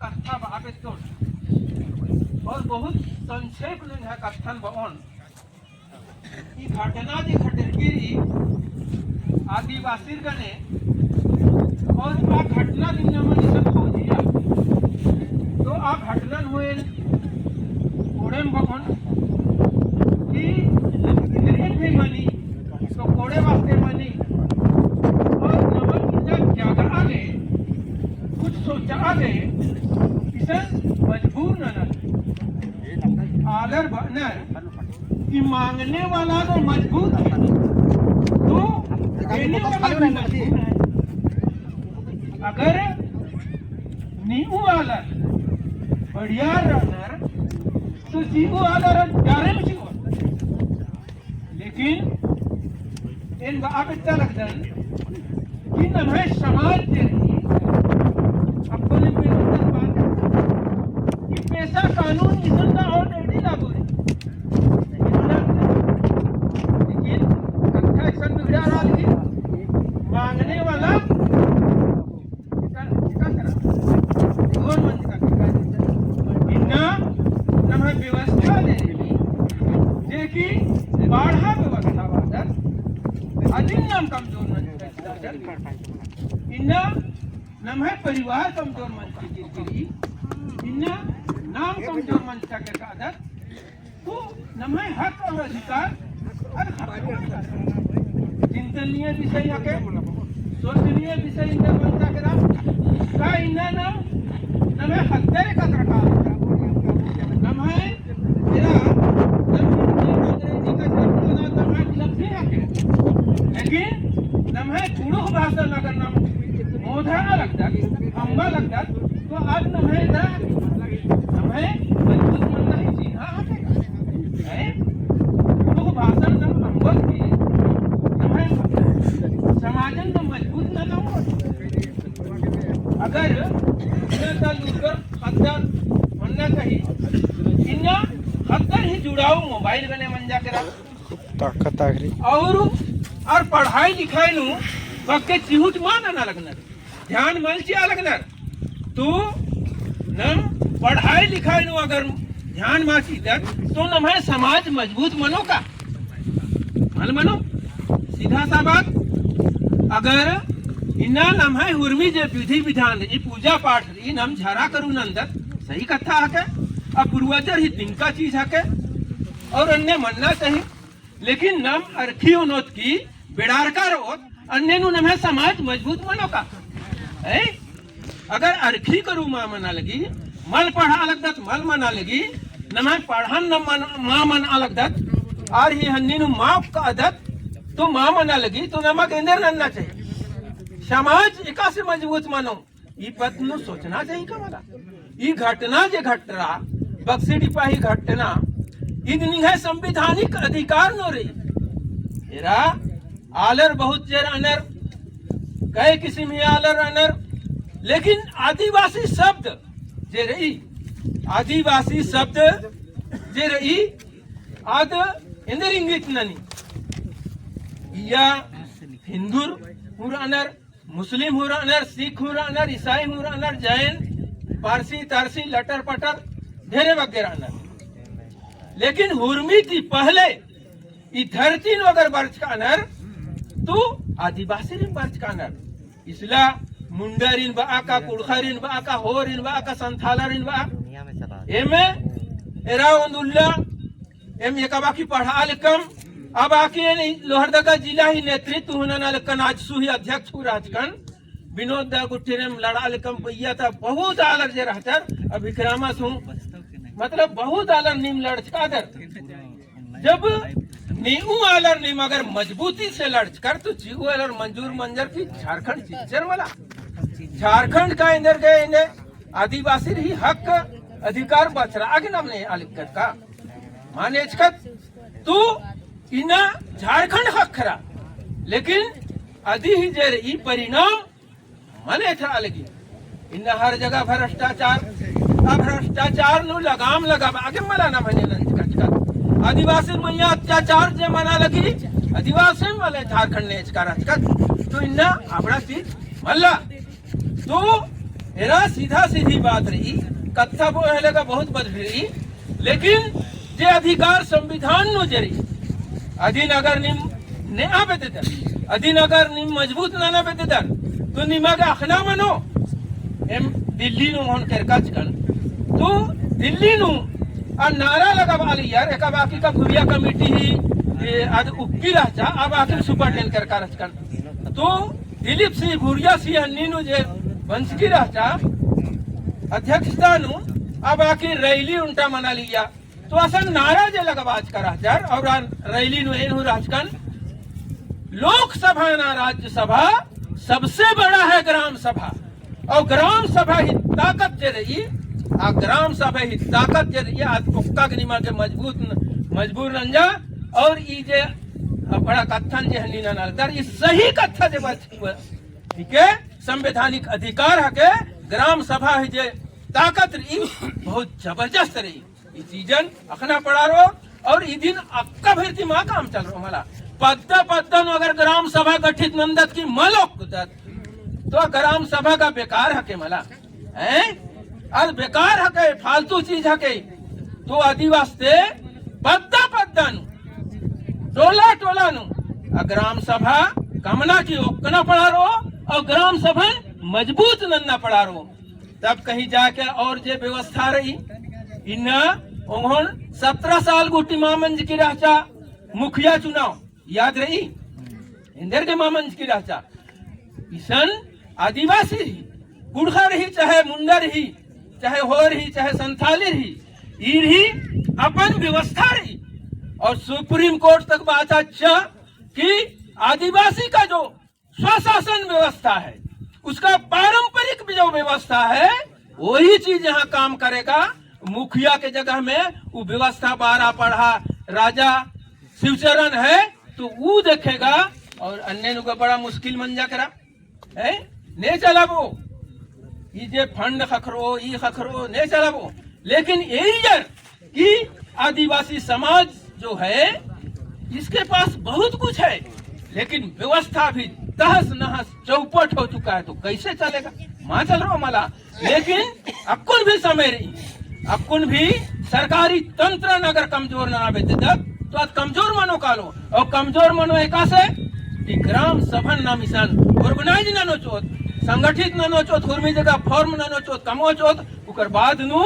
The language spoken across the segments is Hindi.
कथा बाबे तो और बहुत संक्षेप में है कथन बवन की घटना जी घटरगिरी आदिवासी गणे और आ घटना दिन में सब हो दिया तो आ घटना हुए कोड़े बवन की इंद्रियन भी मनी तो कोड़े वास्ते मनी और नमक जागा आगे कुछ सोचा आगे इसे मजबूर न आदर बनर कि मांगने वाला तो मजबूत है तो देने वाला भी मजबूत है। अगर नींबू आलर बढ़िया रनर तो जीवो आलर जारे में जीवो लेकिन इन बाप इतना लगता कि नम्हे समाज दे रही अपने कि पैसा कानून इसका ऑलरेडी लागू है लेकिन कथा ऐसा बिगड़ा रहा लेकिन मांगने वाला गवर्नमेंट का इतना नम्हे व्यवस्था दे रही देखी बाढ़ा व्यवस्था वादर अधिनियम कमजोर इन्ना नम्हे परिवार कमजोर मंच की इन्ना नाम कमजोर मंच का आदत तो नम्हे हक और अधिकार चिंतनीय विषय हके सोचनीय विषय इंद्र मंचा के का इन्ना नाम नम्हे हत्यारे का प्रकार नम्हे तेरा लेकिन नम्हे गुरु भाषा न करना मोधा न लगता अंबा लगता तो आज नम्हे मजबूत बनना ही जीना है गुरु भाषा न अंबा की नम्हे समाजन तो मजबूत न हो अगर इनका लूटर हत्यार बनना चाहिए इन्ना हत्यार ही जुड़ाओ मोबाइल गने मन जाके ताकत और पढ़ाई लिखाई नु बक्के चिहुट मान ना लगना ध्यान मल चिया लगना तो नम पढ़ाई लिखाई नु अगर ध्यान माची तो नम है समाज मजबूत मनो का मनो सीधा सा बात अगर इना नम है हुर्मी जे विधि विधान ये पूजा पाठ ई नम झरा करू नंदर सही कथा हके अब पूर्वजर ही दिन का चीज हके और अन्य मनना चाहिए लेकिन नम अरखी उनोत की बिड़ारकार होत अन्य नु नम है समाज मजबूत मनो का है अगर अरखी करू मां मना लगी मल पढ़ा लगदत मल मना लगी नम पढ़न न मां मना लगदत और ही हन्नी नु मां का आदत तो मां मना लगी तो नमक इंदर नन्ना चाहिए समाज एका से मजबूत मानो ई पद नु सोचना चाहिए का मला ई घटना जे घट रहा बक्सी डिपाही घटना इतनी है संवैधानिक अधिकार नो रही एरा आलर बहुत जेर अनर कई किस्म ही आलर अनर लेकिन आदिवासी शब्द जे रही आदिवासी शब्द जे रही आद इंदर इंगित ननी या हिंदू हुर अनर मुस्लिम हुर अनर सिख हुर अनर ईसाई हुर अनर जैन पारसी तारसी लटर पटर ढेरे वगैरह अनर लेकिन हुर्मी थी पहले ई धरती अगर बर्च का अनर तो आदिवासी रिन बर्च का अनर इसला मुंडरिन बा का कुड़खरिन बा का होरिन बा का संथालरिन बा एमे एरा उल्ला एम एकबा की पढ़ाल कम अब आके लोहरदगा जिला ही नेतृत्व होना लकन आज सुही अध्यक्ष हु राजकन विनोद दा गुट्ठेरम लड़ाल कम पैया था बहुत आलर जे रहतर अब विक्रामस हूं मतलब बहुत आलर नीम लड़च का दर जब नीमू आलर नीम अगर मजबूती से लड़च कर तो जीव आलर मंजूर मंजर की झारखंड चिचर वाला झारखंड का इंदर गए इन्हें आदिवासी ही हक अधिकार बच रहा आगे नमने आलिकत का माने तो इना झारखंड हक खरा लेकिन अधी ही जेर ई परिणाम मने था लगी इन हर जगह भ्रष्टाचार नु लगाम लगा आगे मला ना मने लंच आदिवासी मैया अत्याचार जे मना लगी आदिवासी वाले झारखंड ने इसका तो इन्ना अपना चीज मल्ला तो हेरा सीधा सीधी बात रही, कथा वो हेले का बहुत बद रही, लेकिन जे अधिकार संविधान नो जरी अधीन अगर निम ने आवे देदर, अधीन अगर निम मजबूत ना ना बेदेदर, तो निमागे अखना मनो एम दिल्ली नु होन कर काज कन, तो दिल्ली नु आ नारा लगा वाली यार एक बाकी का भुरिया कमेटी ही आज उक्की रहता, अब आखिर सुपरटेंड कर कारज कन, तो दिलीप सिंह भुरिया सिंह नीनु जे वंशकी रहता अध्यक्षता नु अब आखिर रैली उल्टा मना लिया, तो असल नारा जे लगावाज का राजार और रैली नु एनु राजकन लोकसभा ना राज्यसभा सबसे बड़ा है ग्राम सभा, और ग्राम सभा ही ताकत जे रही, आ ग्राम सभा ही ताकत जे रही आज पुक्का के निमा के मजबूर रंजा, और ई जे बड़ा कथन जे हनी ना नलदर ई सही कथा जे बच ठीक है, संवैधानिक अधिकार हके ग्राम सभा ही जे ताकत रही बहुत जबरदस्त रही, ई चीजन अखना पड़ा रो, और ई दिन अक्का भर दिमाग काम चल रो मला पद्दन अगर ग्राम सभा गठित नंदत की मलोक तो ग्राम सभा का बेकार हके मला हैं, आज बेकार हके फालतू चीज हके, तो आदिवासी पद्दन टोला टोला नु ग्राम सभा कामना की ओकना पड़ा रो, और ग्राम सभा मजबूत नन्ना पड़ा रो, तब कहीं जाके और जे व्यवस्था रही इन 17 साल गुटी मामंज की रहचा मुखिया चुनाव याद रही, इंदर के मामंज की रहचा ईसन आदिवासी रही, कुड़खा रही चाहे मुंडा रही, चाहे हो रही चाहे संथाली रही, ई रही अपन व्यवस्था रही, और सुप्रीम कोर्ट तक बात अच्छा कि आदिवासी का जो स्वशासन व्यवस्था है उसका पारंपरिक जो व्यवस्था है वही चीज यहाँ काम करेगा, मुखिया के जगह में वो व्यवस्था 12 पढ़ा राजा शिवचरण है तो वो देखेगा, और अन्य को बड़ा मुश्किल मंजा करा है नहीं चला वो ये जे फंड खखरो ये खखरो नहीं चला वो, लेकिन यही यार कि आदिवासी समाज जो है इसके पास बहुत कुछ है, लेकिन व्यवस्था भी तहस नहस चौपट हो चुका है, तो कैसे चलेगा मां चल रहा मला, लेकिन अक्कुन भी समय रही, अक्कुन भी सरकारी तंत्र अगर कमजोर ना बेचे तो आज कमजोर मनो कालो, और कमजोर मनो एक ग्राम सभा ना मिशन ऑर्गेनाइज ना नोचोत, संगठित ना नोचोत, हुर्मी जगह फॉर्म ना नोचोत, कमो चोत, उकर बाद नु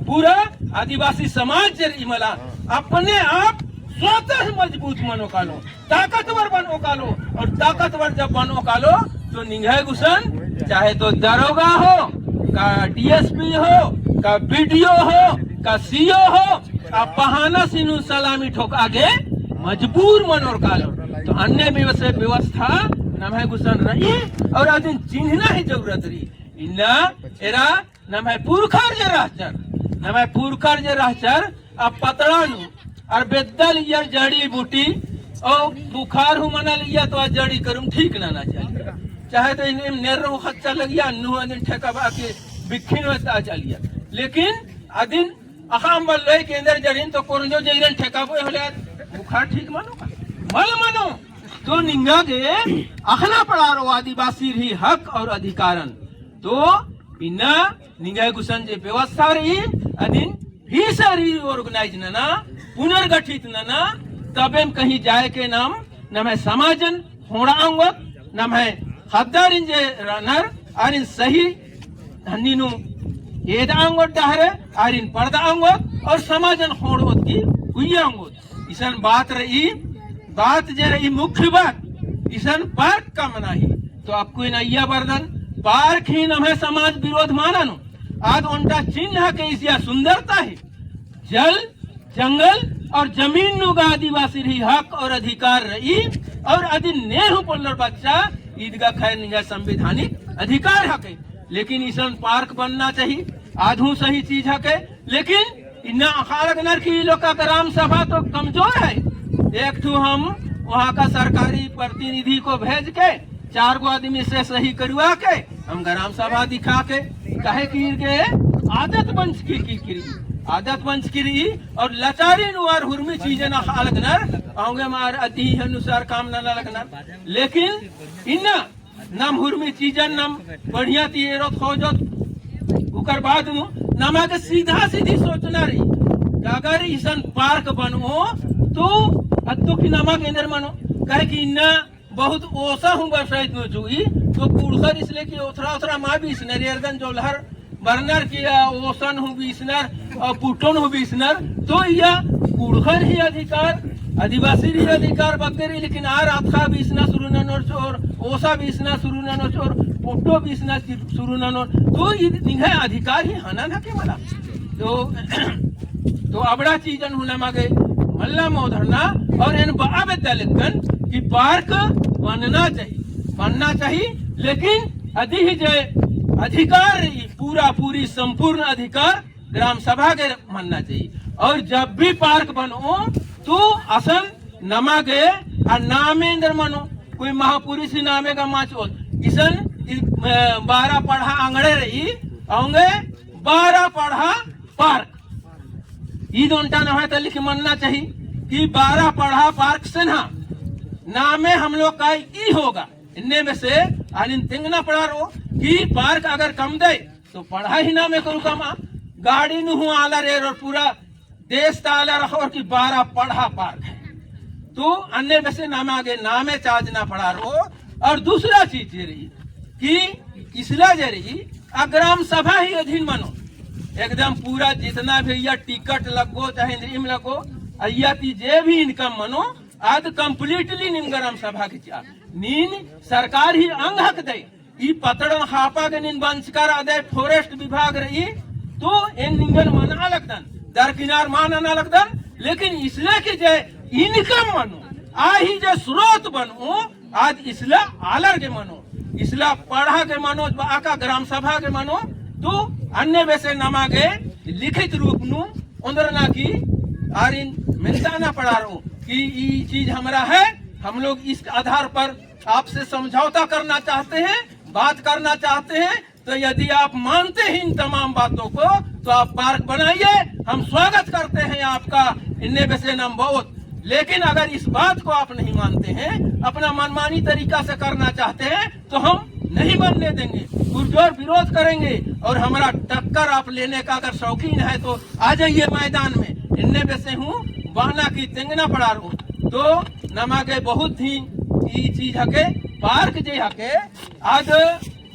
पूरा आदिवासी समाज जे मला अपने आप स्वतः मजबूत मनो कालो, ताकतवर बनो कालो, और ताकतवर जब बनो कालो तो निंगे गुसन चाहे तो दरोगा हो का डीएसपी हो का बीडीओ हो का सीओ हो, आप बहाना सिनु सलामी ठोक आगे मजबूर मनोर कालो, तो अन्य व्यवस्था नम है गुसन रही, और आदिन चिन्हना ही जरूरत रही इन्ना एरा नम है पुरखर जे रहचर, नम है पुरखर जे रहचर, अब पतड़ा नु और बेदल यार जड़ी बूटी और बुखार हो मना लिया तो जड़ी करूं ठीक ना ना चलिए, चाहे तो इन्हें नेरो खच्चा लगिया नु अदिन ठेका बाके बिखिन होता चलिए, लेकिन अदिन अखाम बल ले के अंदर जड़ीन तो कोरजो जइरन ठेका बोए होले बुखार ठीक मानो मल मानो, तो निंगा के अखना पड़ा रो आदिवासी रही हक और अधिकारन, तो इन्ना निंगा गुसन जे व्यवस्था रही अदिन भी सारी ऑर्गेनाइज ना पुनर्गठित ना, तबे कहीं जाए के नाम न है समाजन होड़ा अंगत न है खद्दार जे रनर और इन सही हन्नीनु एद अंगत डहरे और इन पर्दा अंगत और समाजन होड़ोत की हुई अंगत, इसन बात रही, बात जे रही मुख्य बात इसन पार्क का मनाही, तो आपको नैया बर्दन पार्क ही न है समाज विरोध माननो, आज उनका चिन्ह के इसिया सुंदरता है, जल जंगल और जमीन नुगा आदिवासी रही हक और अधिकार रही, और अदिन नेहरू पल्लर बच्चा ईदगाह खैर निगा संवैधानिक अधिकार हके, लेकिन इसन पार्क बनना चाहिए, आधू सही चीज हके, लेकिन इन्ना अखाड़क नर की लोग का ग्राम सभा तो कमजोर है, एक ठू हम वहाँ का सरकारी प्रतिनिधि को भेज के 4 गो आदमी से सही करवा के हम ग्राम सभा दिखा के कहे की आदत वंश की आदत वंश की और लाचारी नुआर हुर्मी चीजें ना लगनर आऊंगे मार अति अनुसार काम ना लगनर, लेकिन इन्ना नम हुर्मी चीजन नम बढ़िया तीरो खोजो उकर बाद नमा के सीधा सीधी सोचना रही कि अगर ईसन पार्क बनो तो अतो की नमा के अंदर मनो कहे कि इन्ना बहुत ओसा हूँ बरसाइत में चुई तो कुड़खर इसलिए कि ओथरा ओथरा माँ भी इसने रेरगन जो लहर बर्नर किया ओसन हूँ बीसनर और पुटोन हूँ बीसनर तो यह कुड़खर ही अधिकार आदिवासी ही अधिकार बगेरी लेकिन आर आथा बीसना शुरू ननोर चोर ओसा बीसना शुरू ननोर चोर पुटो बीसना शुरू ननोर तो ये निघे अधिकार ही हनन है के मला तो अबड़ा चीजन हुना मागे मल्ला मोधरना और इन बाबे दलितन कि पार्क बनना चाहिए लेकिन अधिकार पूरी संपूर्ण अधिकार ग्राम सभा के मानना चाहिए और जब भी पार्क बनो तो असन नमा गए और नामेंद्र मनो कोई महापुरुष नामे का माचो इसन 12 पढ़ा आंगड़े रही होंगे 12 पढ़ा पार्क ये दोनटा न है तो लिख मानना चाहिए कि 12 पढ़ा पार्क से ना नामे हम लोग का ई होगा इनने में से तिंगना पड़ा रो कि पार्क अगर कम दे तो पढ़ा ही नामे करू कमा गाड़ी नु हूँ आला रे और पूरा देश ताला रखो और कि 12 पढ़ा पार्क है तो अन्य में से नामे आगे नामे चार्ज ना पड़ा रो और दूसरा चीज ये रही कि इसला जे रही ग्राम सभा ही अधीन मानो एकदम पूरा जितना भी या टिकट लगो चाहे इंद्रियम लगो अय्या ती जे भी इनकम मनो आज कंप्लीटली निम ग्राम सभा के चार नीन सरकार ही अंग हक दे ई पतड़न हापा के नीन बंचकर आदे फॉरेस्ट विभाग रही तो इन निंगन मना लगदन दरकिनार माना लगदन लेकिन इसलिए कि जे इनकम मनो आ ही जे स्रोत बनो आज इसला आलर के मनो इसला पढ़ा के मनो आका ग्राम सभा के मनो तो अन्य वैसे नमा के लिखित रूप नु उंदरना की आरिन मिलता ना पड़ा रो कि ये चीज हमारा है हम लोग इस आधार पर आपसे समझौता करना चाहते हैं बात करना चाहते हैं तो यदि आप मानते हैं इन तमाम बातों को तो आप पार्क बनाइए हम स्वागत करते हैं आपका इन्ने वैसे नाम बहुत लेकिन अगर इस बात को आप नहीं मानते हैं अपना मनमानी तरीका से करना चाहते हैं तो हम नहीं बनने देंगे पुरजोर विरोध करेंगे और हमारा टक्कर आप लेने का अगर शौकीन है तो आ जाइए मैदान में इन्ने में से हूँ बाना की तेंगना पड़ा रू तो नमा के बहुत ही ये चीज हके पार्क जे हके आज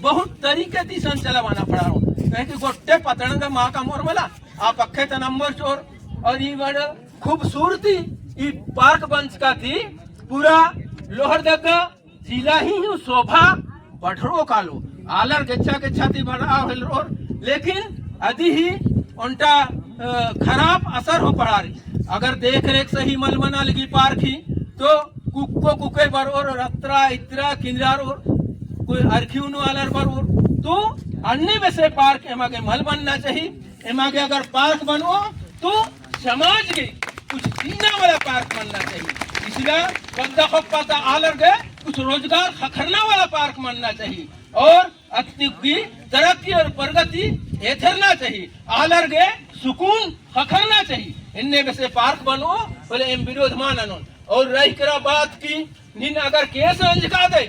बहुत तरीके ती संचलवाना पड़ा रू कहे कि गोटे पतन का माँ का मोर मला आप अखे त नंबर चोर और ये बड़ खूबसूरती ये पार्क बंच का थी पूरा लोहरदगा जिला ही शोभा बढ़ो कालो आलर के छाती बढ़ा और लेकिन अभी ही उनका खराब असर हो पड़ा रही अगर देख रेख सही मलमना लगी पार्क ही तो कुक्को कुके बर और रत्रा इत्रा किंजार और कोई अरख्यून आलर बर और तो अन्य में से पार्क एमा के मल बनना चाहिए एमा के अगर पार्क बनो तो समाज के कुछ जीना वाला पार्क बनना चाहिए इसलिए बंदा पता आलर गए कुछ रोजगार खखरना वाला पार्क बनना चाहिए और की तरक्की और प्रगति एथरना चाहिए आलर गए सुकून खखरना चाहिए इनने में से पार्क बनो बोले एम विरोध मानन और रही करा बात की नीन अगर केस नंजका दे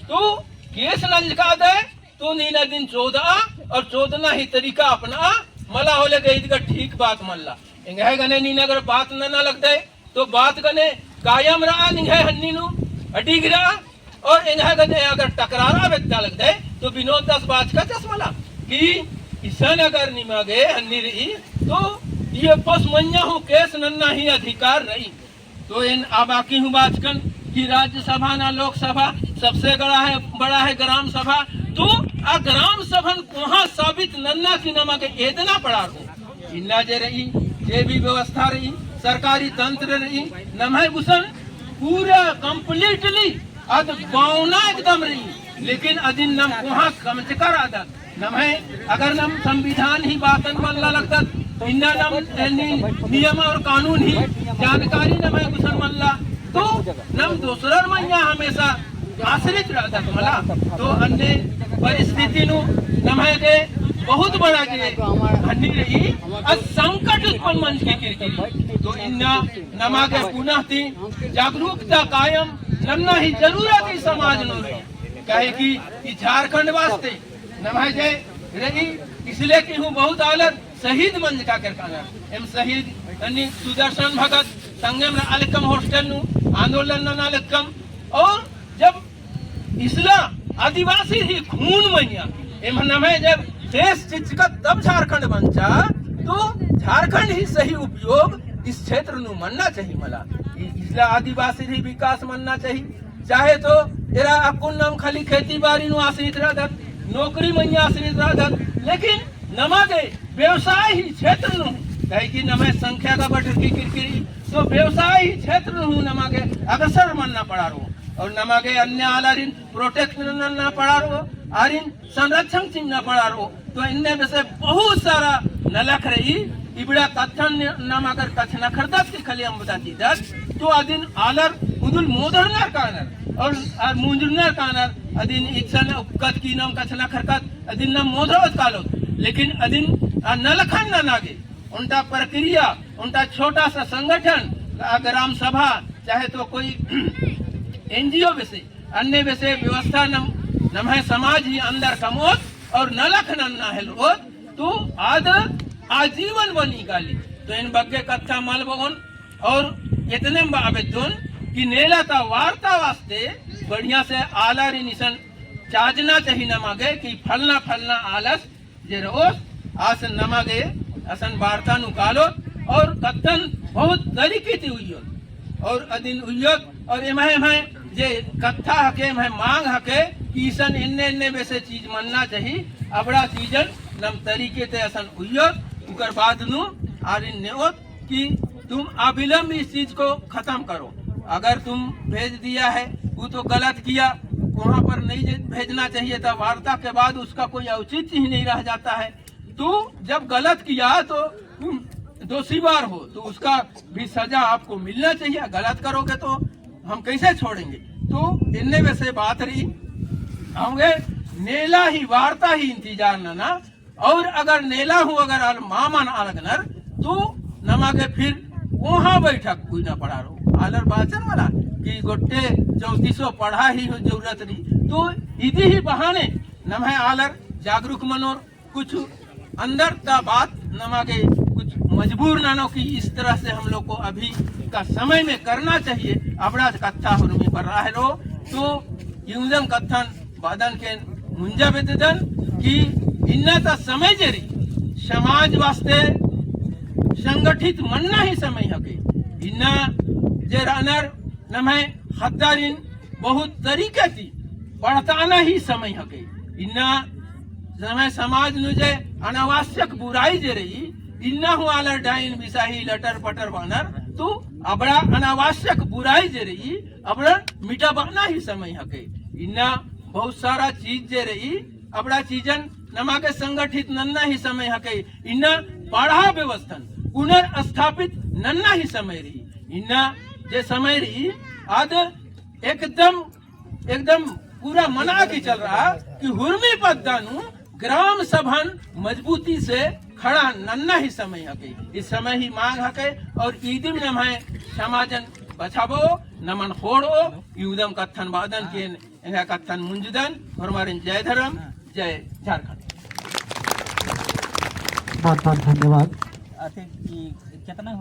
तो केस नंजका दे तो नीना दिन 14 और 14 ही तरीका अपना मला होले गई ठीक बात मल्ला इंगे गने नीन अगर बात न लगता तो बात गने कायम रहा निंगे हन्नी नु अडिग रहा और इंगे गने अगर टकरारा व्यक्ता लगता है तो विनोद दास बात का चश्मला कि ईसन अगर निमागे हन्नी रही तो ये पस मन्या हो केस नन्ना ही अधिकार रही तो इन आबाकी हूँ बाचकन कि राज्यसभा ना लोकसभा सबसे बड़ा है ग्राम सभा तो आ ग्राम सभन वहाँ साबित नन्ना की नमा के एदना पड़ा रो इन्ना जे रही जे भी व्यवस्था रही सरकारी तंत्र रही नमः गुसन पूरा कंप्लीटली अद बावना एकदम रही लेकिन अदिन नम वहाँ कमचकर आदत नमः अगर नम संविधान ही बातन मल्ला लगता तो इन्ना नम नियम और कानून ही जानकारी नमः गुसन मल्ला तो नम दूसरा मैया हमेशा आश्रित रहता मला तो अन्य परिस्थिति नु नमः के बहुत बड़ा के हन्नी रही संकट उत्पन्न मंच की किरकिरी तो इन्ना नमा के पुनः थी जागरूकता कायम नमना ही जरूरत ही समाज नो रही कहे कि झारखंड वास्ते नमा जे रही इसलिए कि हूँ बहुत आलर शहीद मंज का करकाना एम शहीद अन्य सुदर्शन भगत संगम अलकम हॉस्टल नु आंदोलन न अलकम और जब इसला आदिवासी ही खून मैया एम नमे जब देश चिचका तब झारखंड बनचा तो झारखंड ही सही उपयोग इस क्षेत्र नु मनना चाहिए मला इसला आदिवासी ही विकास मनना चाहिए चाहे तो तेरा अकुन नाम खाली खेती बाड़ी नु आश्रित रहत नौकरी मैया आश्रित रहत लेकिन नमागे व्यवसाय ही क्षेत्र नु कहे कि नमे संख्या का बढ़ की किरकिरी तो व्यवसाय ही क्षेत्र नु नमागे अग्रसर मनना पड़ा रो और नमागे अन्य आलारिन प्रोटेक्ट न पड़ा रो आरिन संरक्षण चिन्ह न पड़ा रो तो इनने में से बहुत सारा नलख रही इबड़ा कथन नमागर कथन खरदत की खाली हम बताती दस तो अदिन आलर उदुल मोदरनर कानर और मुंजरनर कानर अदिन इक्सन उपकत की नाम कथना खरकत अदिन नाम मोदरवत कालो लेकिन अदिन नलखन न नागे उनका प्रक्रिया उनका छोटा सा संगठन ग्राम सभा चाहे तो कोई एनजीओ विषय अन्य विषय व्यवस्था नम है समाज ही अंदर कमोत और नलख न है तो आजीवन बनी गाली तो इन बग्गे कथा मल बगन और इतने आवेदन कि नेला ता वार्ता वास्ते बढ़िया से आला री निशन चाजना चाहिए नमागे कि फलना फलना आलस जे रोज आस नमागे असन वार्ता नु कालो और कथन बहुत तरीके थी हुई और अदिन हुई और एमे जे कथा हके मैं मांग हके कि ईसन इन्ने वैसे चीज मनना चाहिए अबड़ा चीजन नम तरीके ते असन हुई उकर बाद नु आरिन नेओत कि तुम अविलंब इस चीज को खत्म करो अगर तुम भेज दिया है वो तो गलत किया वहाँ पर नहीं भेजना चाहिए था वार्ता के बाद उसका कोई औचित्य ही नहीं रह जाता है तो जब गलत किया तो तुम दोषीवार हो तो उसका भी सजा आपको मिलना चाहिए गलत करोगे तो हम कैसे छोड़ेंगे तो इनने वैसे बात रही होंगे नेला ही वार्ता ही इंतजार ना और अगर नेला हूँ अगर मामन अलगनर तो नमागे फिर वहाँ बैठक कोई ना पढ़ा रो आलर बाचन वाला कि गोटे 3400 पढ़ा ही हो जरूरत नहीं तो इदी ही बहाने नम है आलर जागरूक मनोर कुछ अंदर का बात नमागे कुछ मजबूर नानो की इस तरह से हम लोग को अभी का समय में करना चाहिए अपना कथा हुर्मी पर रहा है तो यूजम कथन बादन के मुंजा बेदन कि इन्ना ता समय जरी समाज वास्ते संगठित मनना ही समय हके इन्ना जे रनर नमे हद्दारिन बहुत तरीके थी पढ़ताना ही समय हके इन्ना समय समाज नु जे अनावश्यक बुराई जे रही इन्ना हुआ डाइन बिसाही लटर पटर बनर तो अबड़ा अनावश्यक बुराई जे रही अबड़ा मिटा बना ही समय हके इन्ना बहुत सारा चीज जे रही अबड़ा चीजन नमा के संगठित नन्ना ही समय हके इन्ना पढ़ा व्यवस्थन पुनर्स्थापित नन्ना ही समय रही इन्ना जे समय रही आद एकदम पूरा मना के चल रहा कि हुर्मी पद्दानु ग्राम सभन मजबूती से खड़ा नन्ना ही समय हके इस समय ही मांग हके और ईदिम नमय समाजन बचाबो नमन खोड़ो यूदम कथन बादन के कथन मुंजुदन और हमारे जय धर्म जय झारखंड बहुत बहुत धन्यवाद। कितना